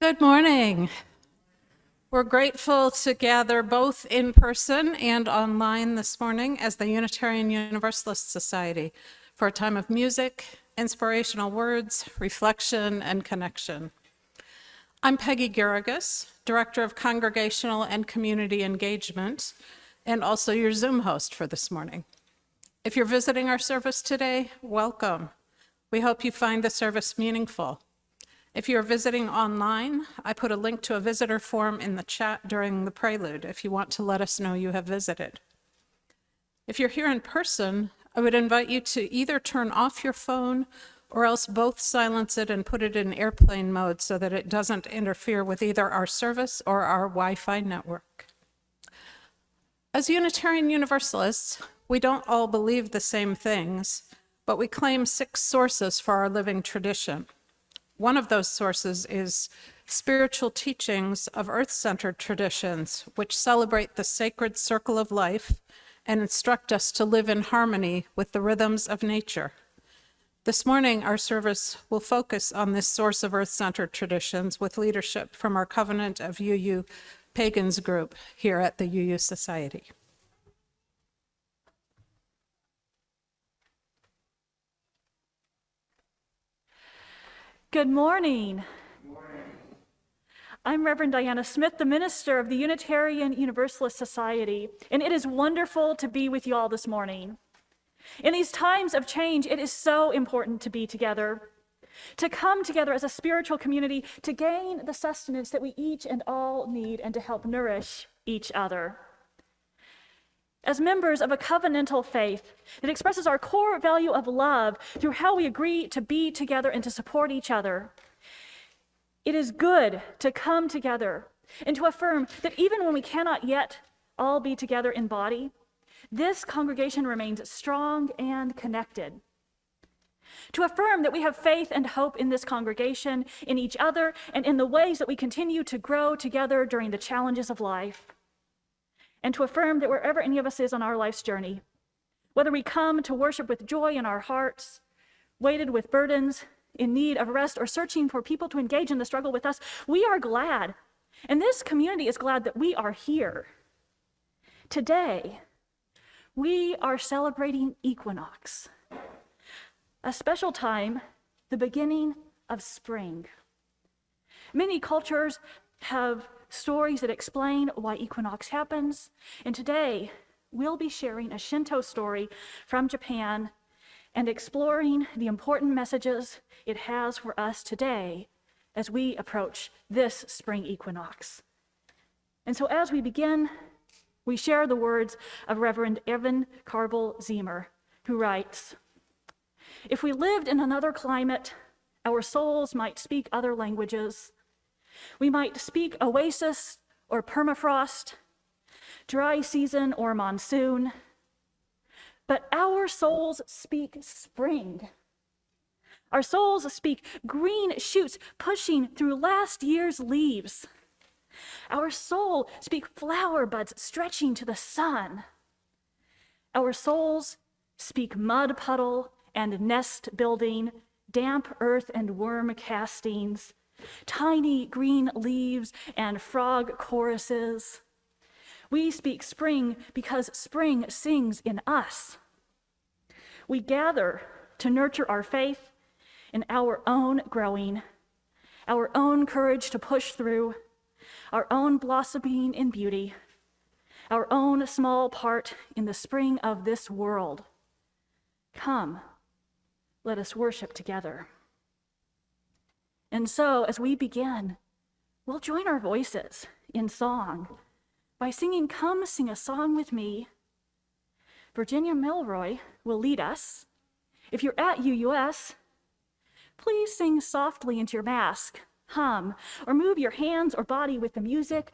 Good morning. We're grateful to gather both in person and online this morning as the Unitarian Universalist Society for a time of music, inspirational words, reflection, and connection. I'm Peggy Garrigus, Director of Congregational and Community Engagement, and also your Zoom host for this morning. If you're visiting our service today, welcome. We hope you find the service meaningful. If you're visiting online, I put a link to a visitor form in the chat during the prelude if you want to let us know you have visited. If you're here in person, I would invite you to either turn off your phone or else both silence it and put it in airplane mode so that it doesn't interfere with either our service or our Wi-Fi network. As Unitarian Universalists, we don't all believe the same things, but we claim 6 sources for our living tradition. One of those sources is spiritual teachings of earth-centered traditions, which celebrate the sacred circle of life and instruct us to live in harmony with the rhythms of nature. This morning, our service will focus on this source of earth-centered traditions with leadership from our Covenant of UU Pagans group here at the UU Society. Good morning. I'm Reverend Diana Smith, the minister of the Unitarian Universalist Society, and it is wonderful to be with you all this morning. In these times of change, it is so important to be together, to come together as a spiritual community, to gain the sustenance that we each and all need, and to help nourish each other. As members of a covenantal faith that expresses our core value of love through how we agree to be together and to support each other, it is good to come together and to affirm that even when we cannot yet all be together in body, this congregation remains strong and connected. To affirm that we have faith and hope in this congregation, in each other, and in the ways that we continue to grow together during the challenges of life. And to affirm that wherever any of us is on our life's journey, whether we come to worship with joy in our hearts, weighted with burdens, in need of rest, or searching for people to engage in the struggle with us, we are glad, and this community is glad that we are here. Today, we are celebrating Equinox, a special time, the beginning of spring. Many cultures have stories that explain why equinox happens, and today we'll be sharing a Shinto story from Japan and exploring the important messages it has for us today as we approach this spring equinox. And so as we begin, we share the words of Reverend Evan Carville Zemer, who writes, "If we lived in another climate, our souls might speak other languages. We might speak oasis or permafrost, dry season or monsoon, but our souls speak spring. Our souls speak green shoots pushing through last year's leaves. Our soul speak flower buds stretching to the sun. Our souls speak mud puddle and nest building, damp earth and worm castings, tiny green leaves and frog choruses. We speak spring because spring sings in us. We gather to nurture our faith in our own growing, our own courage to push through, our own blossoming in beauty, our own small part in the spring of this world. Come, let us worship together." And so, as we begin, we'll join our voices in song by singing "Come Sing a Song with Me." Virginia Milroy will lead us. If you're at UUS, please sing softly into your mask, hum, or move your hands or body with the music.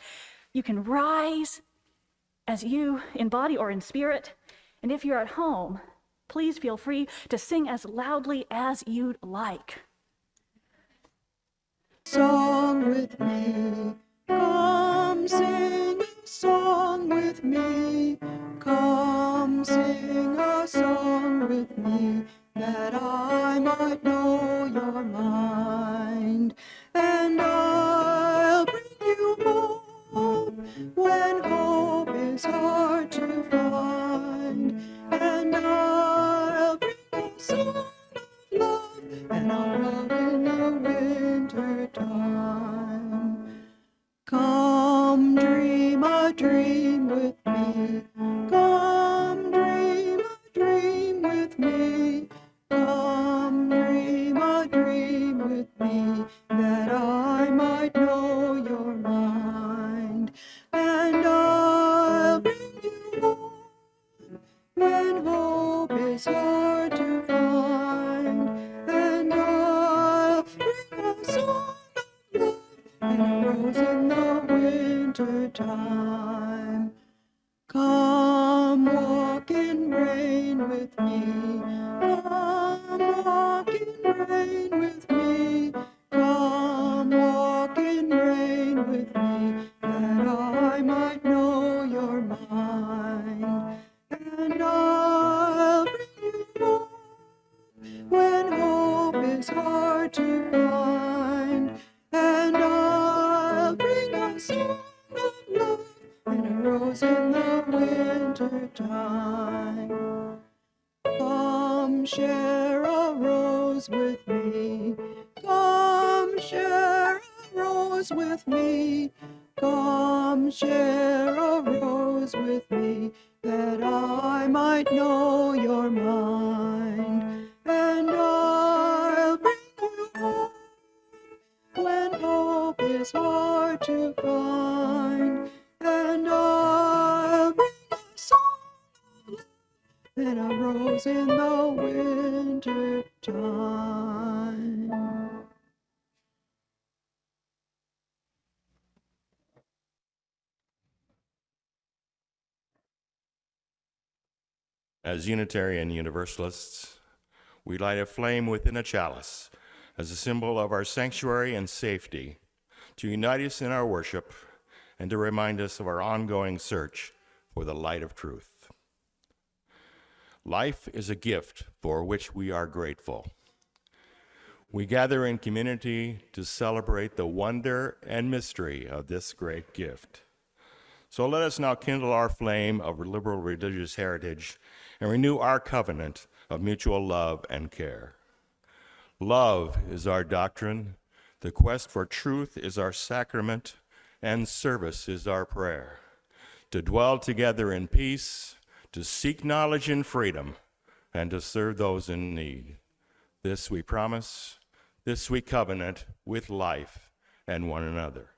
You can rise as you in body or in spirit. And if you're at home, please feel free to sing as loudly as you'd like. Song with me, come sing a song with me, come sing a song with me, that I might know your mind, and I with me. Come dream a dream with me, that I might know your mind. And I'll bring you home when hope is hard to find. And I'll bring a song of love and a rose in the winter time. Come walk in rain with me. Come walk in rain with me. Come walk in rain with me, that I might know your mind. And I'll bring you home when hope is hard to find. And I'll bring a song of love and a rose in the winter time. Come share a rose with me. Come share a rose with me. Come share a rose with me, that I might know your mind. And I'll bring you home when hope is hard to find. And I'll bring a song of love and a rose in the winter time. As Unitarian Universalists, we light a flame within a chalice as a symbol of our sanctuary and safety, to unite us in our worship and to remind us of our ongoing search for the light of truth. Life is a gift for which we are grateful. We gather in community to celebrate the wonder and mystery of this great gift. So let us now kindle our flame of liberal religious heritage and renew our covenant of mutual love and care. Love is our doctrine, the quest for truth is our sacrament, and service is our prayer. To dwell together in peace, to seek knowledge and freedom, and to serve those in need. This we promise, this we covenant with life and one another.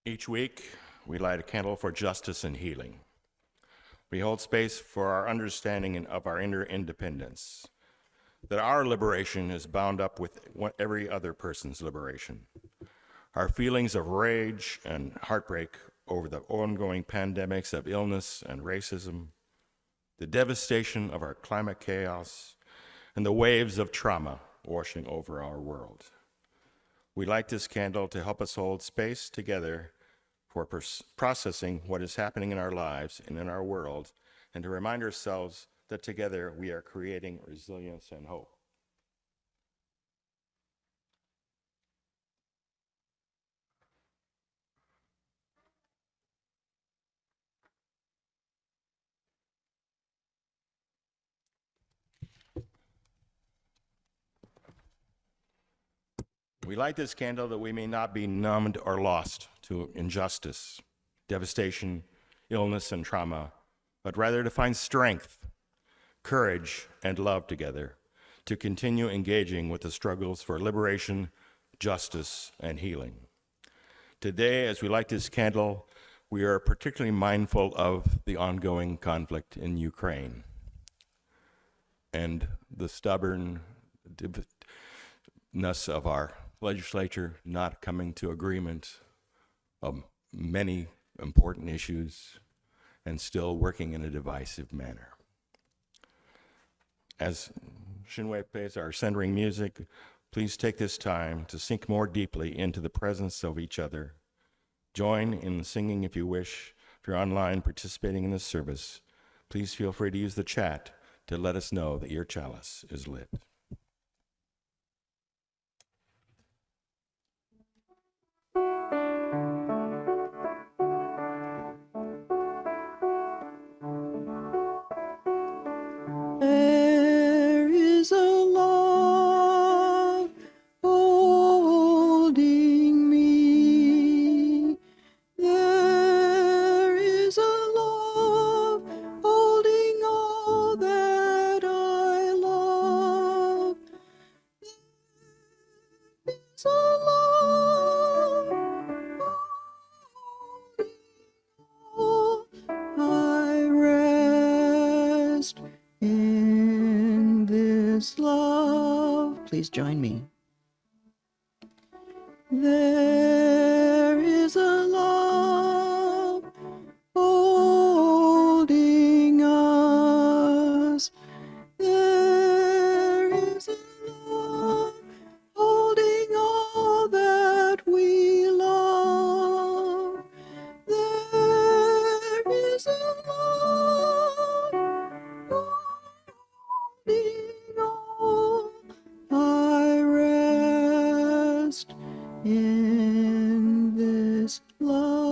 Each week, we light a candle for justice and healing. We hold space for our understanding of our inner independence, that our liberation is bound up with every other person's liberation. Our feelings of rage and heartbreak over the ongoing pandemics of illness and racism, the devastation of our climate chaos, and the waves of trauma washing over our world. We light this candle to help us hold space together for processing what is happening in our lives and in our world, and to remind ourselves that together we are creating resilience and hope. We light this candle that we may not be numbed or lost to injustice, devastation, illness, and trauma, but rather to find strength, courage, and love together to continue engaging with the struggles for liberation, justice, and healing. Today, as we light this candle, we are particularly mindful of the ongoing conflict in Ukraine and the stubbornness of our legislature not coming to agreement of many important issues and still working in a divisive manner. As Shinwei plays our centering music, please take this time to sink more deeply into the presence of each other. Join in singing if you wish. If you're online participating in this service, please feel free to use the chat to let us know that your chalice is lit. this love. Please join me. There is a love holding us. There is a love holding all that we love. There is a love holding all. I rest in this love.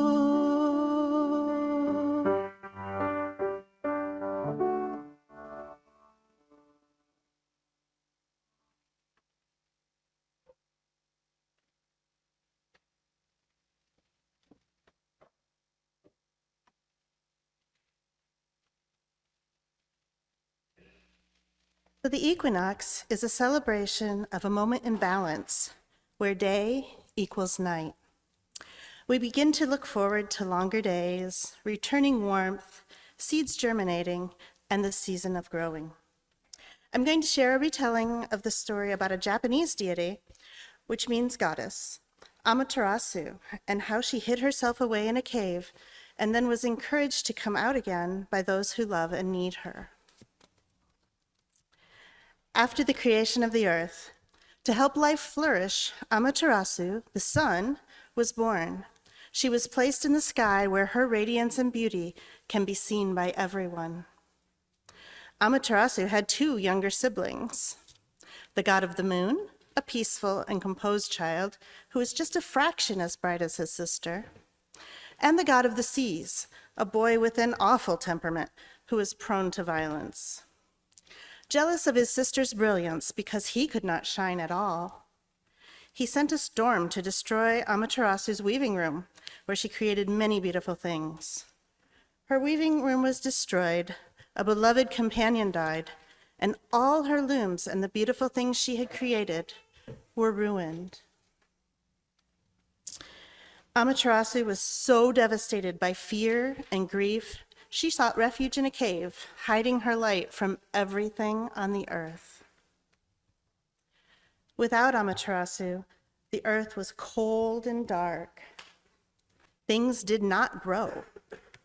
So the equinox is a celebration of a moment in balance where day equals night. We begin to look forward to longer days, returning warmth, seeds germinating, and the season of growing. I'm going to share a retelling of the story about a Japanese deity, which means goddess, Amaterasu, and how she hid herself away in a cave and then was encouraged to come out again by those who love and need her. After the creation of the earth, to help life flourish, Amaterasu, the sun, was born. She was placed in the sky where her radiance and beauty can be seen by everyone. Amaterasu had 2 younger siblings, the god of the moon, a peaceful and composed child who was just a fraction as bright as his sister, and the god of the seas, a boy with an awful temperament who was prone to violence. Jealous of his sister's brilliance because he could not shine at all, he sent a storm to destroy Amaterasu's weaving room, where she created many beautiful things. Her weaving room was destroyed, a beloved companion died, and all her looms and the beautiful things she had created were ruined. Amaterasu was so devastated by fear and grief, she sought refuge in a cave, hiding her light from everything on the earth. Without Amaterasu, the earth was cold and dark. Things did not grow.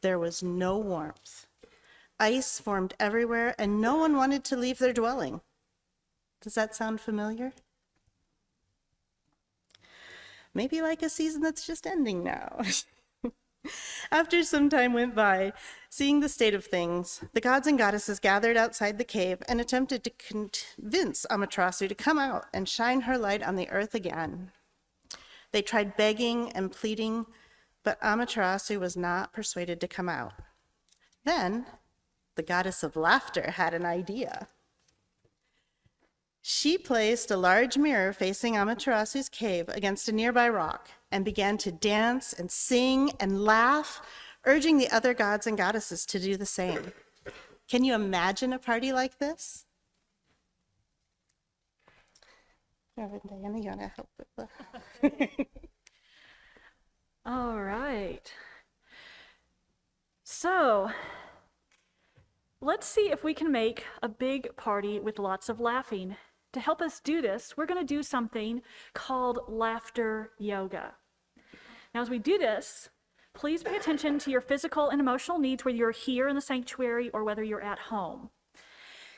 There was no warmth. Ice formed everywhere, and no one wanted to leave their dwelling. Does that sound familiar? Maybe like a season that's just ending now. After some time went by, seeing the state of things, the gods and goddesses gathered outside the cave and attempted to convince Amaterasu to come out and shine her light on the earth again. They tried begging and pleading, but Amaterasu was not persuaded to come out. Then, the goddess of laughter had an idea. She placed a large mirror facing Amaterasu's cave against a nearby rock and began to dance and sing and laugh, urging the other gods and goddesses to do the same. Can you imagine a party like this? Diana, you want to help with the... All right. So, let's see if we can make a big party with lots of laughing. To help us do this, we're going to do something called laughter yoga. Now, as we do this, please pay attention to your physical and emotional needs, whether you're here in the sanctuary or whether you're at home.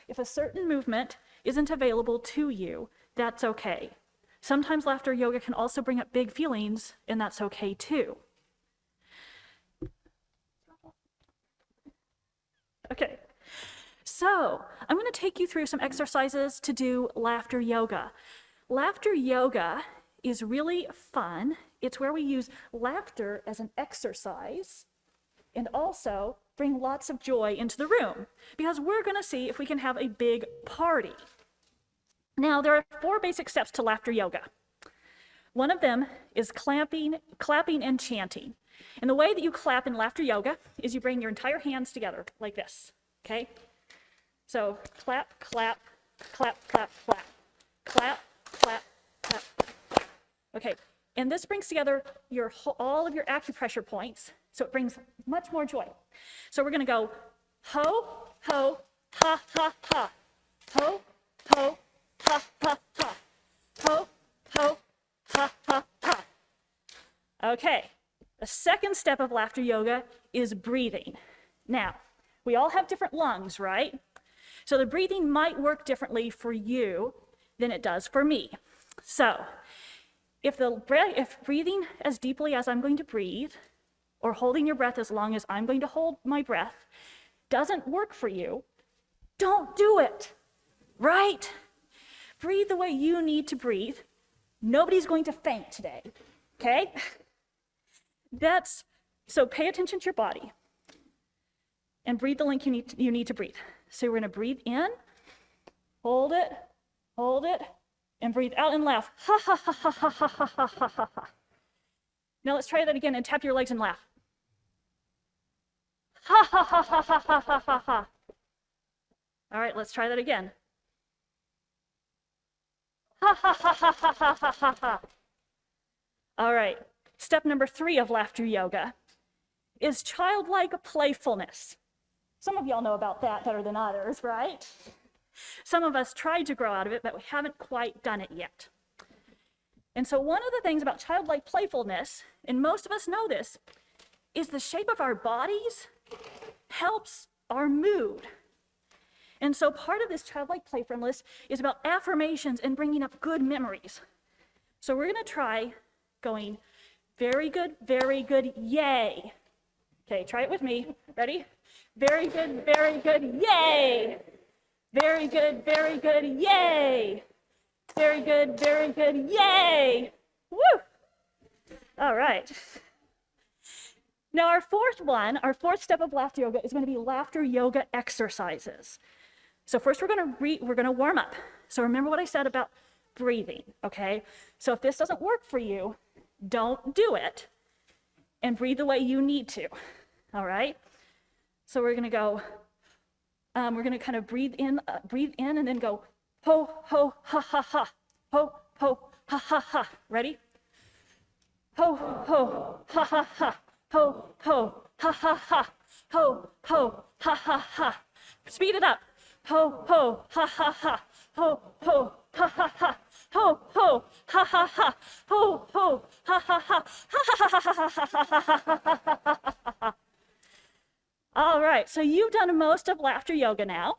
If a certain movement isn't available to you, that's okay. Sometimes laughter yoga can also bring up big feelings, and that's okay too. Okay. So, I'm going to take you through some exercises to do laughter yoga. Laughter yoga is really fun. It's where we use laughter as an exercise and also bring lots of joy into the room, because we're going to see if we can have a big party. Now, there are 4 basic steps to laughter yoga. One of them is clapping and chanting. And the way that you clap in laughter yoga is you bring your entire hands together like this, okay? So clap, clap, clap, clap, clap, clap, clap, clap, clap. Okay, and this brings together all of your acupressure points, so it brings much more joy. So we're gonna go ho, ho, ha, ha, ha, ho, ho, second step of laughter yoga is breathing. Now, we all have different lungs, right? So the breathing might work differently for you than it does for me. So if breathing as deeply as I'm going to breathe, or holding your breath as long as I'm going to hold my breath, doesn't work for you, don't do it, right? Breathe the way you need to breathe. Nobody's going to faint today, okay? So pay attention to your body and breathe the length you need to breathe. So we're gonna breathe in, hold it, and breathe out and laugh. Ha ha ha ha ha ha ha ha ha ha. Now let's try that again and tap your legs and laugh. Ha ha ha ha ha ha ha ha ha. All right, let's try that again. Ha ha ha ha ha ha ha ha ha. All right, step number 3 of laughter yoga is childlike playfulness. Some of y'all know about that better than others, right? Some of us tried to grow out of it, but we haven't quite done it yet. And so one of the things about childlike playfulness, and most of us know this, is the shape of our bodies helps our mood. And so part of this childlike playfulness is about affirmations and bringing up good memories. So we're gonna try going very good, yay. Okay, try it with me. Ready? Very good, yay. Very good, yay. Very good, yay. Woo! All right. Now our fourth step of laughter yoga is going to be laughter yoga exercises. So first we're going to warm up. So remember what I said about breathing, okay? So if this doesn't work for you, don't do it and breathe the way you need to. All right? So we're going to go we're going to kind of breathe in and then go ho ho ha ha ha. Ho ho ha ha ha. Ready? Ho ho ha ha ha. Ho ho ha ha ha. Ho ho ha ha ha. Speed it up. Ho ho ha ha ha. Ho ho ha ha ha. Ho ho ha ha ha. Ho ho ha ha ha. Ha ha ha ha ha ha. All right, so you've done most of laughter yoga now,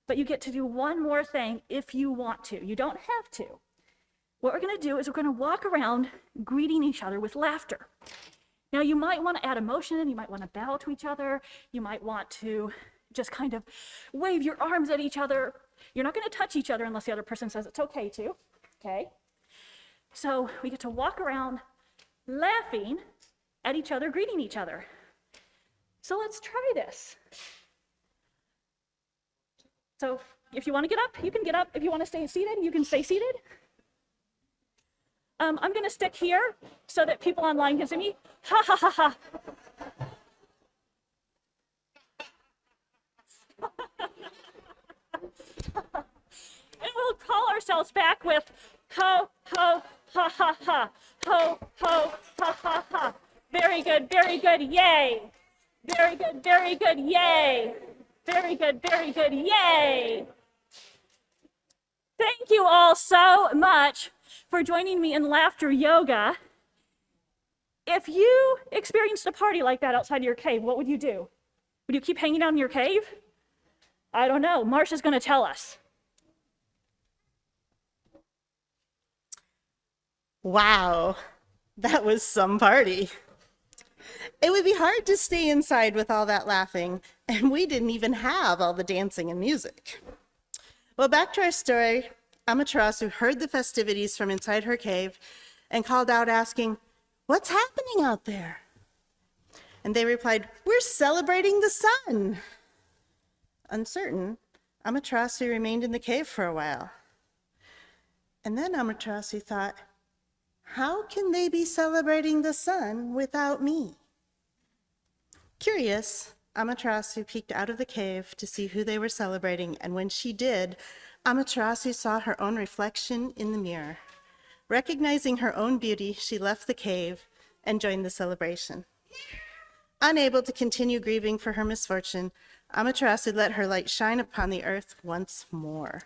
but you get to do one more thing if you want to. You don't have to. What we're going to do is we're going to walk around greeting each other with laughter. Now, you might want to add emotion, you might want to bow to each other, you might want to just kind of wave your arms at each other. You're not going to touch each other unless the other person says it's okay to, okay? So we get to walk around laughing at each other, greeting each other. So let's try this. So if you want to get up, you can get up. If you want to stay seated, you can stay seated. I'm going to stick here so that people online can see me. Ha ha ha ha. And we'll call ourselves back with ho ho ha ha ha. Ho ho ha ha ha. Very good, yay. Very good, yay. Very good, yay. Thank you all so much for joining me in laughter yoga. If you experienced a party like that outside your cave, what would you do? Would you keep hanging out in your cave? I don't know. Marsha's going to tell us. Wow, that was some party. It would be hard to stay inside with all that laughing, and we didn't even have all the dancing and music. Well, back to our story. Amaterasu heard the festivities from inside her cave and called out asking, "What's happening out there?" And they replied, "We're celebrating the sun." Uncertain, Amaterasu remained in the cave for a while. And then Amaterasu thought, how can they be celebrating the sun without me? Curious, Amaterasu peeked out of the cave to see who they were celebrating, and when she did, Amaterasu saw her own reflection in the mirror. Recognizing her own beauty, she left the cave and joined the celebration. Unable to continue grieving for her misfortune, Amaterasu let her light shine upon the earth once more.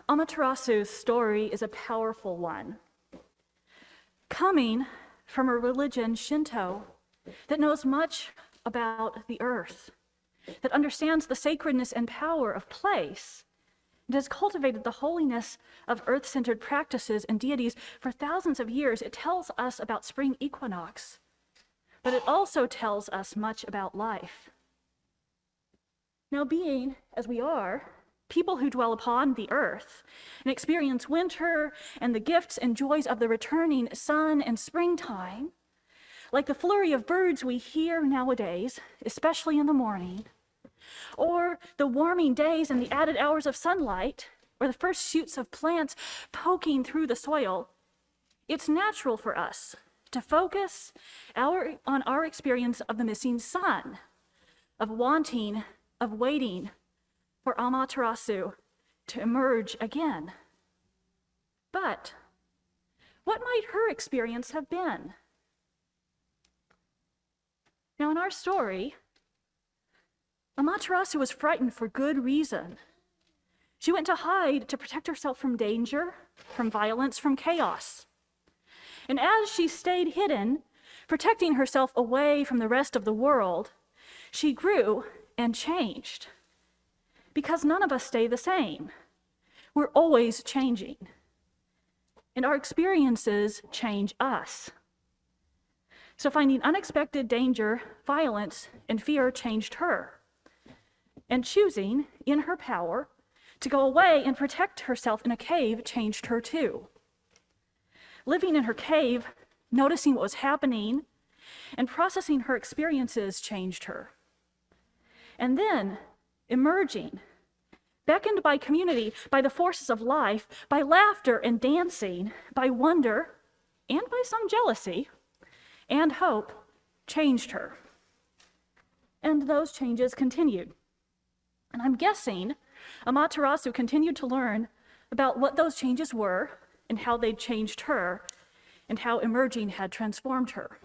Amaterasu's story is a powerful one. Coming from a religion, Shinto, that knows much about the earth, that understands the sacredness and power of place, and has cultivated the holiness of earth-centered practices and deities for thousands of years, it tells us about spring equinox, but it also tells us much about life. Now, being, as we are, people who dwell upon the earth and experience winter and the gifts and joys of the returning sun and springtime, like the flurry of birds we hear nowadays, especially in the morning, or the warming days and the added hours of sunlight, or the first shoots of plants poking through the soil, it's natural for us to focus on our experience of the missing sun, of wanting, of waiting for Amaterasu to emerge again. But what might her experience have been? Now, in our story, Amaterasu was frightened for good reason. She went to hide to protect herself from danger, from violence, from chaos. And as she stayed hidden, protecting herself away from the rest of the world, she grew and changed. Because none of us stay the same. We're always changing. And our experiences change us. So finding unexpected danger, violence, and fear changed her. And choosing, in her power, to go away and protect herself in a cave changed her too. Living in her cave, noticing what was happening, and processing her experiences changed her. And then, emerging, beckoned by community, by the forces of life, by laughter and dancing, by wonder, and by some jealousy, and hope, changed her. And those changes continued. And I'm guessing Amaterasu continued to learn about what those changes were and how they'd changed her and how emerging had transformed her.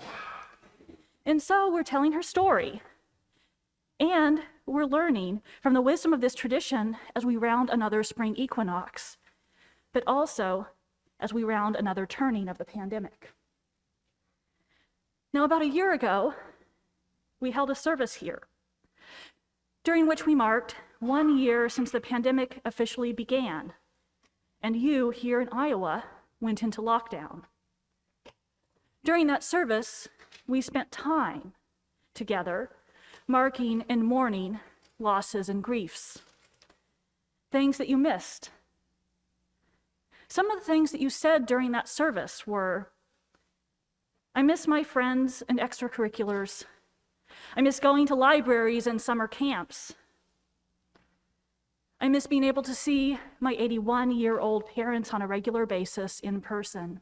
And so we're telling her story. And we're learning from the wisdom of this tradition as we round another spring equinox, but also as we round another turning of the pandemic. Now, about a year ago, we held a service here, during which we marked 1 year since the pandemic officially began, and you here in Iowa went into lockdown. During that service, we spent time together marking and mourning losses and griefs, things that you missed. Some of the things that you said during that service were, I miss my friends and extracurriculars. I miss going to libraries and summer camps. I miss being able to see my 81-year-old parents on a regular basis in person.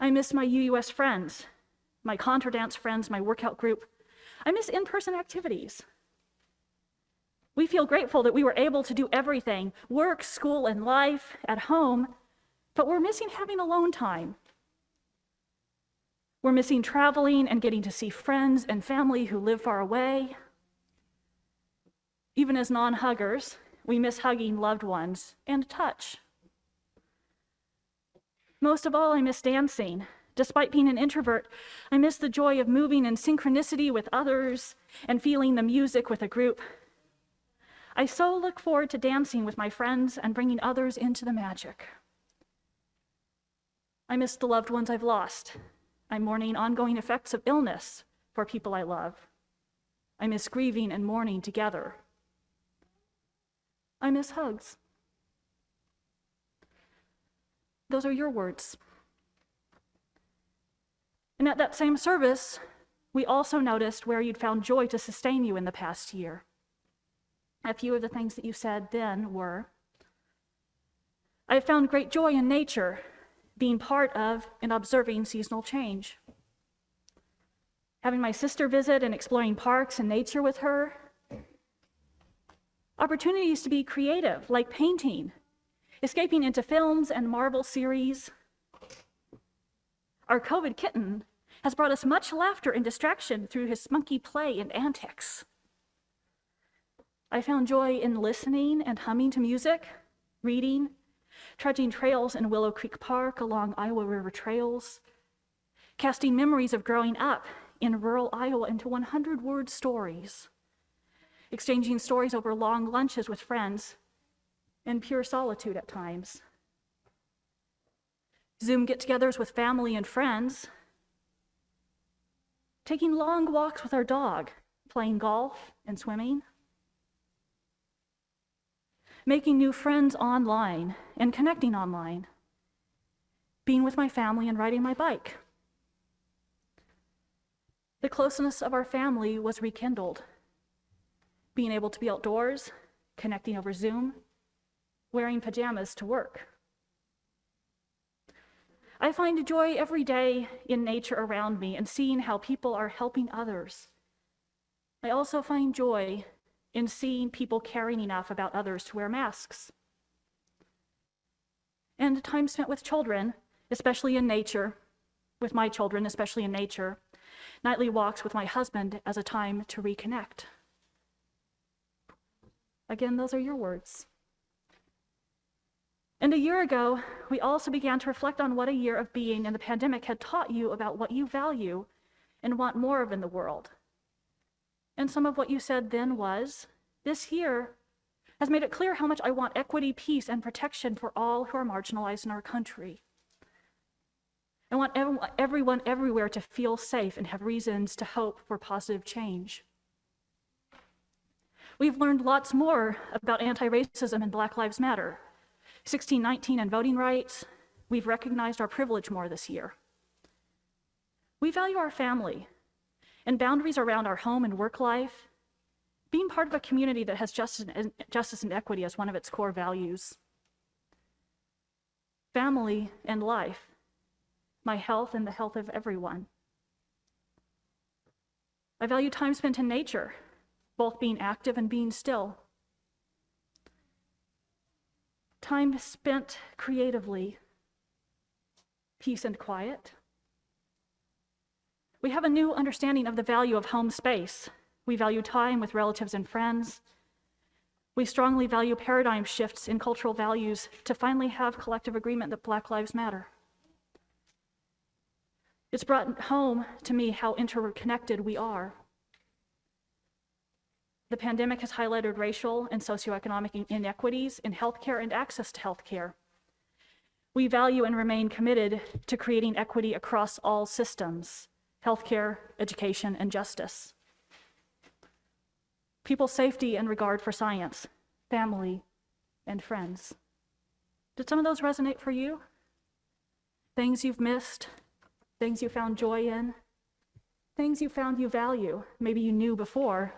I miss my UUS friends, my contour dance friends, my workout group. I miss in-person activities. We feel grateful that we were able to do everything, work, school, and life at home, but we're missing having alone time. We're missing traveling and getting to see friends and family who live far away. Even as non-huggers, we miss hugging loved ones and touch. Most of all, I miss dancing. Despite being an introvert, I miss the joy of moving in synchronicity with others and feeling the music with a group. I so look forward to dancing with my friends and bringing others into the magic. I miss the loved ones I've lost. I'm mourning ongoing effects of illness for people I love. I miss grieving and mourning together. I miss hugs. Those are your words. And at that same service, we also noticed where you'd found joy to sustain you in the past year. A few of the things that you said then were, I have found great joy in nature, being part of and observing seasonal change. Having my sister visit and exploring parks and nature with her. Opportunities to be creative, like painting, escaping into films and Marvel series. Our COVID kitten has brought us much laughter and distraction through his spunky play and antics. I found joy in listening and humming to music, reading, trudging trails in Willow Creek Park along Iowa River trails, casting memories of growing up in rural Iowa into 100-word stories, exchanging stories over long lunches with friends and pure solitude at times. Zoom get-togethers with family and friends, taking long walks with our dog, playing golf and swimming, making new friends online and connecting online, being with my family and riding my bike. The closeness of our family was rekindled, being able to be outdoors, connecting over Zoom, wearing pajamas to work. I find joy every day in nature around me and seeing how people are helping others. I also find joy in seeing people caring enough about others to wear masks. And time spent with children, especially in nature, with my children, especially in nature, nightly walks with my husband as a time to reconnect. Again, those are your words. And a year ago, we also began to reflect on what a year of being in the pandemic had taught you about what you value and want more of in the world. And some of what you said then was, this year has made it clear how much I want equity, peace, and protection for all who are marginalized in our country. I want everyone everywhere to feel safe and have reasons to hope for positive change. We've learned lots more about anti-racism and Black Lives Matter, 1619 and voting rights. We've recognized our privilege more this year. We value our family and boundaries around our home and work life, being part of a community that has justice and equity as one of its core values. Family and life, my health and the health of everyone. I value time spent in nature, both being active and being still. Time spent creatively, peace and quiet. We have a new understanding of the value of home space. We value time with relatives and friends. We strongly value paradigm shifts in cultural values to finally have collective agreement that Black Lives Matter. It's brought home to me how interconnected we are. The pandemic has highlighted racial and socioeconomic inequities in healthcare and access to healthcare. We value and remain committed to creating equity across all systems: healthcare, education, and justice. People's safety and regard for science, family, and friends. Did some of those resonate for you? Things you've missed, things you found joy in, things you found you value. Maybe you knew before,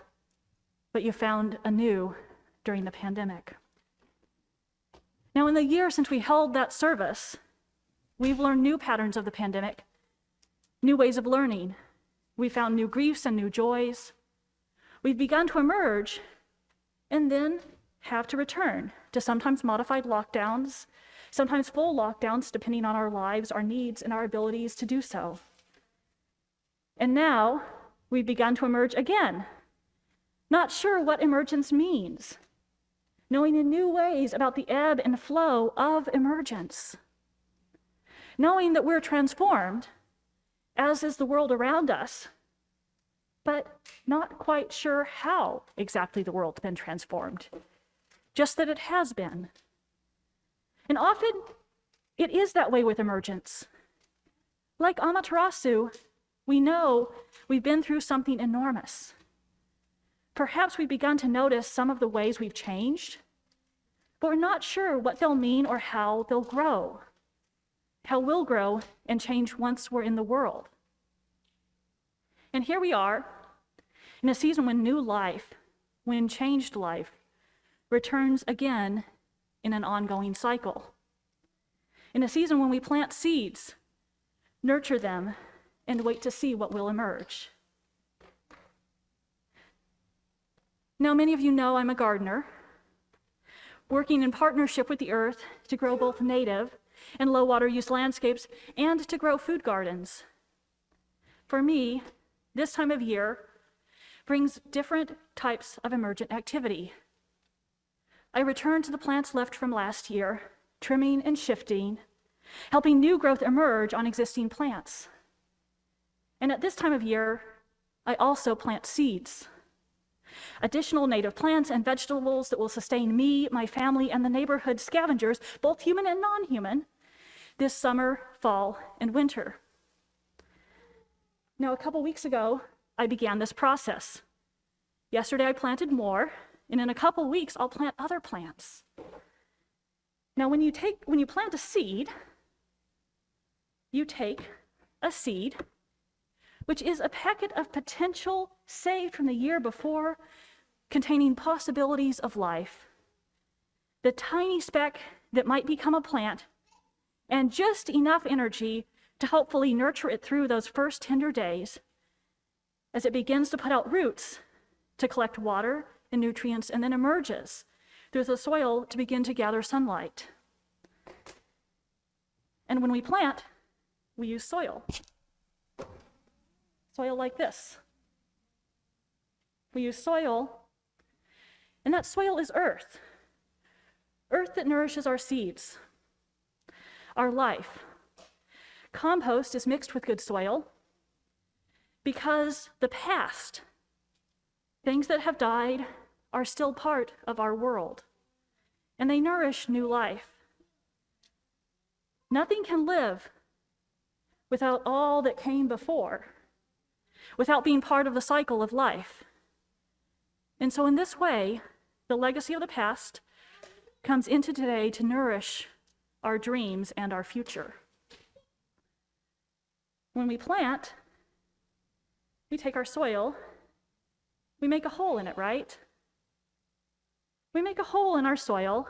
but you found anew during the pandemic. Now, in the year since we held that service, we've learned new patterns of the pandemic, new ways of learning. We found new griefs and new joys. We've begun to emerge and then have to return to sometimes modified lockdowns, sometimes full lockdowns, depending on our lives, our needs, and our abilities to do so. And now we've begun to emerge again, not sure what emergence means, knowing in new ways about the ebb and flow of emergence, knowing that we're transformed, as is the world around us, but not quite sure how exactly the world's been transformed, just that it has been. And often it is that way with emergence. Like Amaterasu, we know we've been through something enormous. Perhaps we've begun to notice some of the ways we've changed, but we're not sure what they'll mean or how they'll grow, how we'll grow and change once we're in the world. And here we are in a season when new life, when changed life, returns again in an ongoing cycle. In a season when we plant seeds, nurture them, and wait to see what will emerge. Now, many of you know I'm a gardener, working in partnership with the earth to grow both native and low water use landscapes and to grow food gardens. For me, this time of year brings different types of emergent activity. I return to the plants left from last year, trimming and shifting, helping new growth emerge on existing plants. And at this time of year, I also plant seeds, additional native plants and vegetables that will sustain me, my family, and the neighborhood scavengers, both human and non-human, this summer, fall, and winter. Now, a couple weeks ago, I began this process. Yesterday, I planted more, and in a couple weeks, I'll plant other plants. Now, when you plant a seed, you take a seed, which is a packet of potential saved from the year before, containing possibilities of life, the tiny speck that might become a plant, and just enough energy to hopefully nurture it through those first tender days as it begins to put out roots to collect water and nutrients, and then emerges through the soil to begin to gather sunlight. And when we plant, we use soil. Soil like this. We use soil, and that soil is earth. Earth that nourishes our seeds, our life. Compost is mixed with good soil because the past, things that have died, are still part of our world, and they nourish new life. Nothing can live without all that came before, without being part of the cycle of life. And so in this way, the legacy of the past comes into today to nourish our dreams and our future. When we plant, we take our soil, we make a hole in it, right? We make a hole in our soil,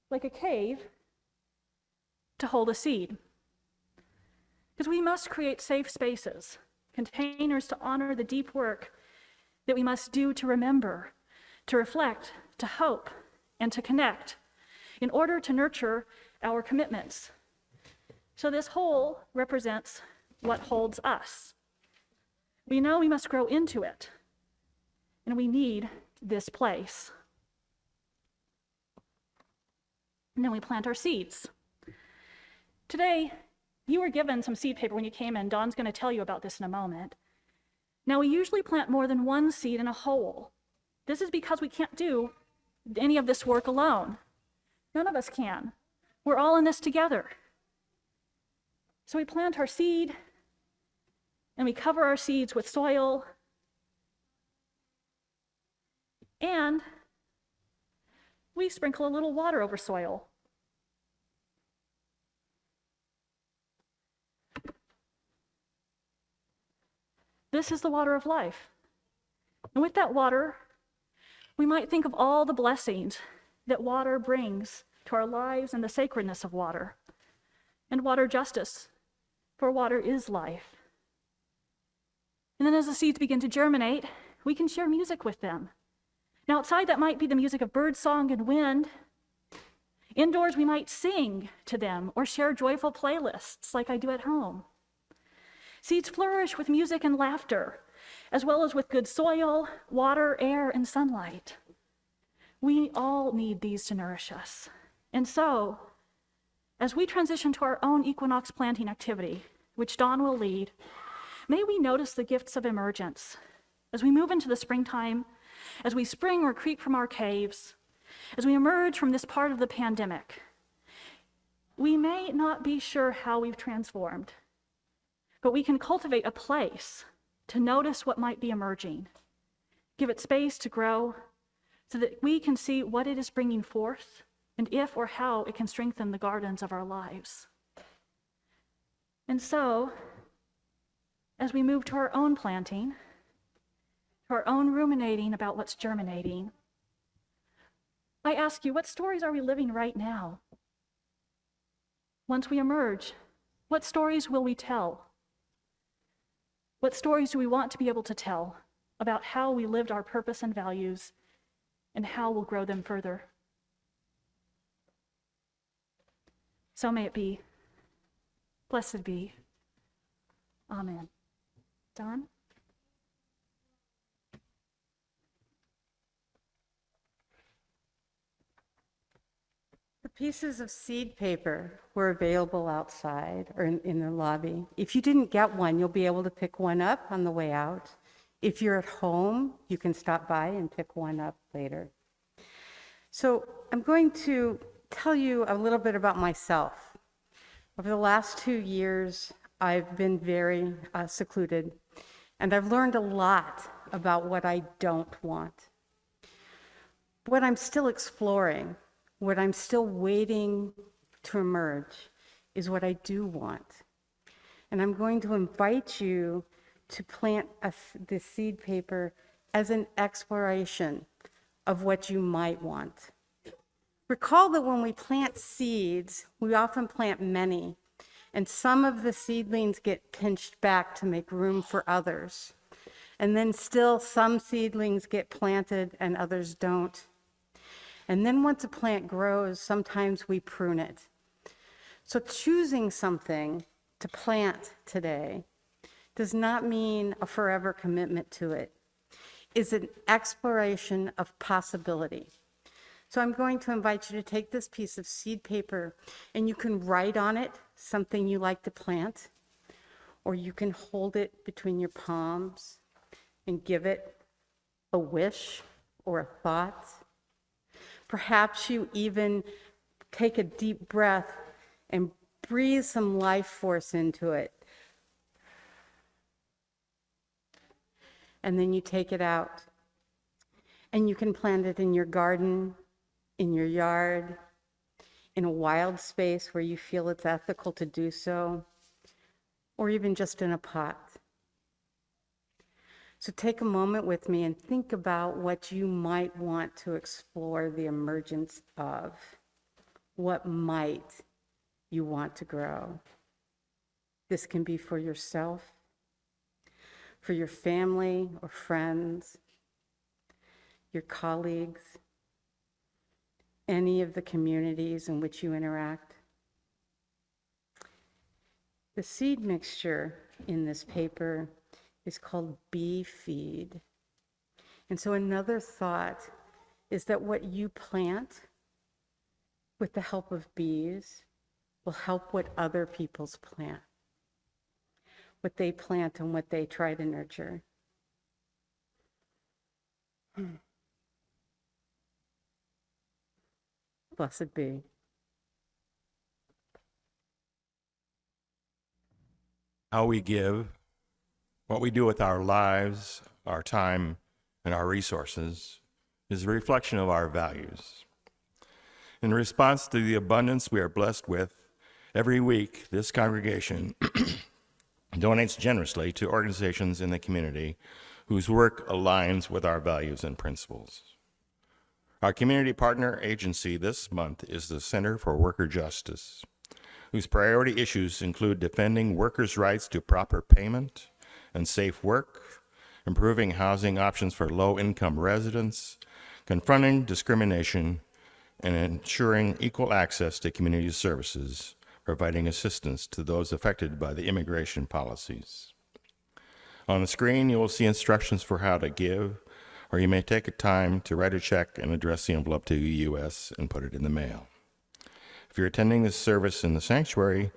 like a cave, to hold a seed. Because we must create safe spaces, containers to honor the deep work that we must do to remember, to reflect, to hope, and to connect in order to nurture our commitments. So this hole represents what holds us. We know we must grow into it, and we need this place. And then we plant our seeds. Today, you were given some seed paper when you came in. Dawn's going to tell you about this in a moment. Now, we usually plant more than one seed in a hole. This is because we can't do any of this work alone. None of us can. We're all in this together. So we plant our seed, and we cover our seeds with soil, and we sprinkle a little water over soil. This is the water of life. And with that water, we might think of all the blessings that water brings to our lives and the sacredness of water, and water justice, for water is life. And then as the seeds begin to germinate, we can share music with them. Now outside, that might be the music of bird song and wind. Indoors, we might sing to them or share joyful playlists like I do at home. Seeds flourish with music and laughter, as well as with good soil, water, air, and sunlight. We all need these to nourish us. And so, as we transition to our own equinox planting activity, which Dawn will lead, may we notice the gifts of emergence as we move into the springtime, as we spring or creep from our caves, as we emerge from this part of the pandemic. We may not be sure how we've transformed, but we can cultivate a place to notice what might be emerging, give it space to grow so that we can see what it is bringing forth and if or how it can strengthen the gardens of our lives. And so, as we move to our own planting, to our own ruminating about what's germinating, I ask you, what stories are we living right now? Once we emerge, what stories will we tell? What stories do we want to be able to tell about how we lived our purpose and values and how we'll grow them further? So may it be. Blessed be. Amen. Don? Pieces of seed paper were available outside or in the lobby. If you didn't get one, you'll be able to pick one up on the way out. If you're at home, you can stop by and pick one up later. So I'm going to tell you a little bit about myself. Over the last 2 years, I've been very secluded, and I've learned a lot about what I don't want. What I'm still exploring, what I'm still waiting to emerge, is what I do want. And I'm going to invite you to plant the seed paper as an exploration of what you might want. Recall that when we plant seeds, we often plant many, and some of the seedlings get pinched back to make room for others. And then still some seedlings get planted and others don't. And then once a plant grows, sometimes we prune it. So choosing something to plant today does not mean a forever commitment to it. It's an exploration of possibility. So I'm going to invite you to take this piece of seed paper and you can write on it something you like to plant, or you can hold it between your palms and give it a wish or a thought. Perhaps you even take a deep breath and breathe some life force into it. And then you take it out. And you can plant it in your garden, in your yard, in a wild space where you feel it's ethical to do so, or even just in a pot. So take a moment with me and think about what you might want to explore the emergence of. What might you want to grow? This can be for yourself, for your family or friends, your colleagues, any of the communities in which you interact. The seed mixture in this paper is called bee feed. And so another thought is that what you plant with the help of bees will help what other people's plant, what they plant and what they try to nurture. Blessed be. How we give, what we do with our lives, our time, and our resources is a reflection of our values. In response to the abundance we are blessed with, every week this congregation donates generously to organizations in the community whose work aligns with our values and principles. Our community partner agency this month is the Center for Worker Justice, whose priority issues include defending workers' rights to proper payment and safe work, improving housing options for low-income residents, confronting discrimination, and ensuring equal access to community services, providing assistance to those affected by the immigration policies. On the screen, you will see instructions for how to give, or you may take a time to write a check and address the envelope to U.S. and put it in the mail. If you're attending this service in the sanctuary,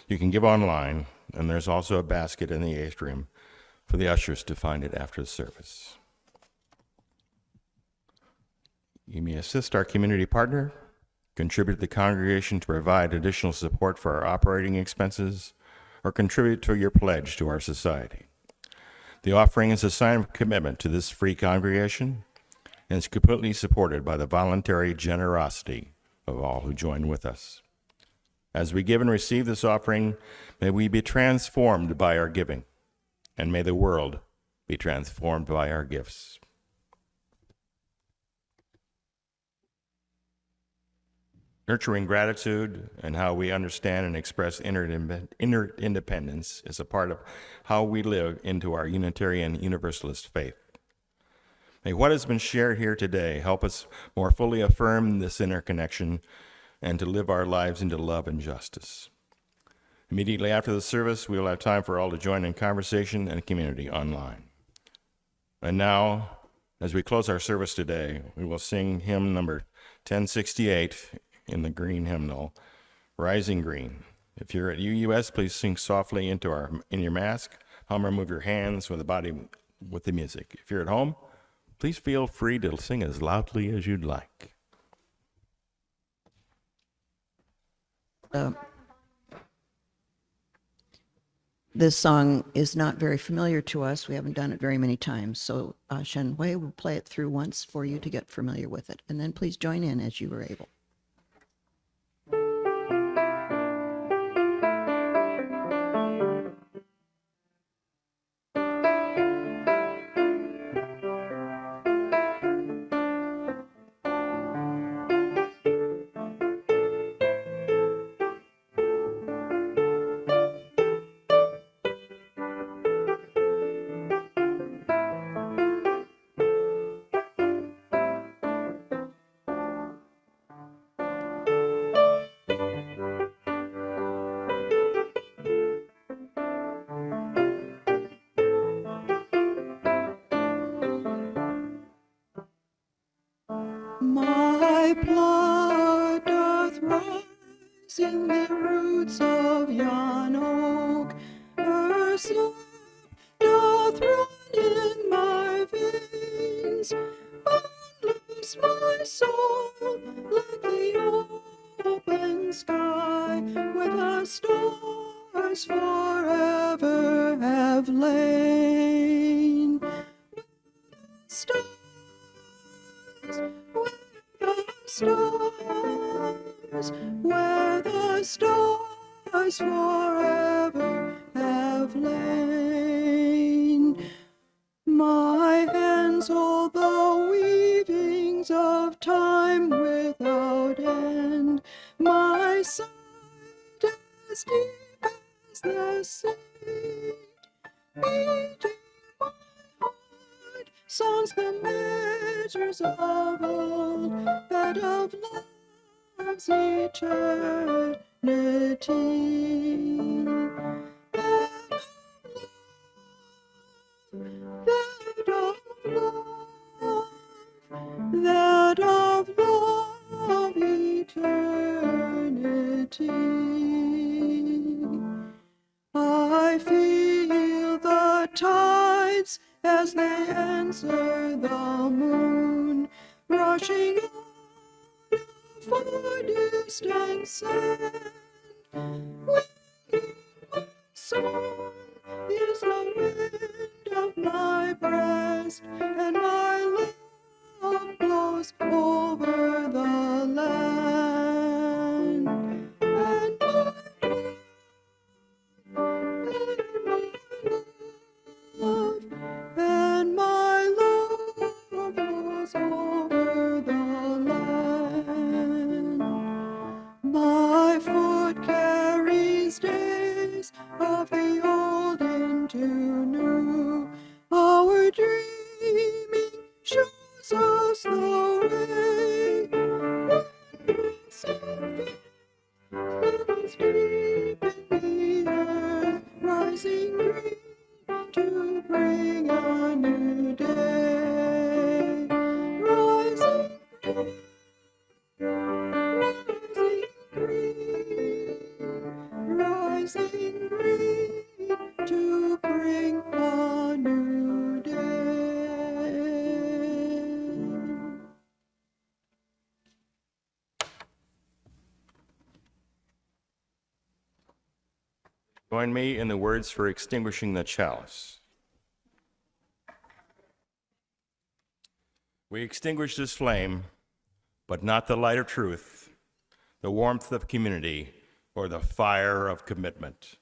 you can give online, and there's also a basket in the atrium for the ushers to find it after the service. You may assist our community partner, contribute to the congregation to provide additional support for our operating expenses, or contribute to your pledge to our society. The offering is a sign of commitment to this free congregation and is completely supported by the voluntary generosity of all who join with us. As we give and receive this offering, may we be transformed by our giving, and may the world be transformed by our gifts. Nurturing gratitude and how we understand and express inner independence is a part of how we live into our Unitarian Universalist faith. May what has been shared here today help us more fully affirm this inner connection and to live our lives into love and justice. Immediately after the service, we will have time for all to join in conversation and community online. And now, as we close our service today, we will sing hymn number 1068, in the green hymnal, Rising Green. If you're at UUS, please sing softly in your mask. Hum or move your hands with the body with the music. If you're at home, please feel free to sing as loudly as you'd like. This song is not very familiar to us. We haven't done it very many times. So Shen Hui will play it through once for you to get familiar with it. And then please join in as you are able. My blood doth rise in the roots of yon oak. Her sap doth run in my veins. Boundless my soul, like the open sky, where the stars forever have lain. Stars, where the stars forever have lain. My hands hold the weavings of time without end. My sight as deep as the sea. Beating my heart songs the measures of old, that of love's eternity. That of love eternity. I feel the tides as they answer the moon, rushing on a far distant sand. Winging my song is the wind of my breast, and my love blows over the land. And my love blows over the land. My foot carries days of the old into new. Our dreaming shows us the way. Wondrous and faith settles deep in the earth, rising green to bring a new day. Rising green, rising green to bring a new day. Join me in the words for extinguishing the chalice. We extinguish this flame, but not the light of truth, the warmth of community, or the fire of commitment.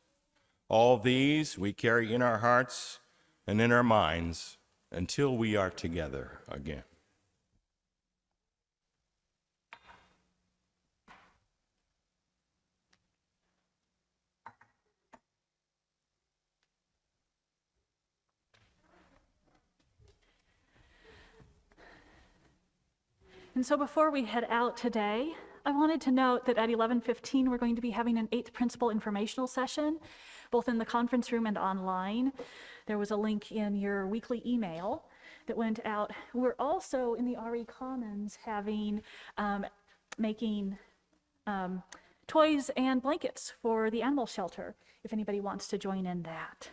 All these we carry in our hearts and in our minds until we are together again. And so before we head out today, I wanted to note that at 11:15 we're going to be having an 8th Principle informational session, both in the conference room and online. There was a link in your weekly email that went out. We're also in the RE Commons having, making toys and blankets for the animal shelter, if anybody wants to join in that.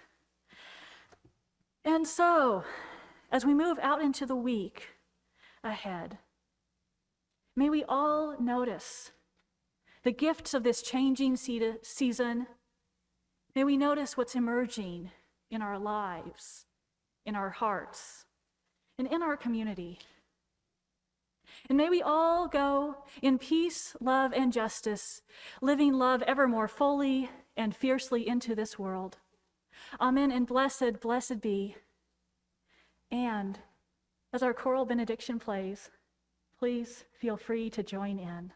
And so, as we move out into the week ahead, may we all notice the gifts of this changing season. May we notice what's emerging in our lives, in our hearts, and in our community. And may we all go in peace, love, and justice, living love ever more fully and fiercely into this world. Amen, and blessed, blessed be. And as our choral benediction plays, please feel free to join in.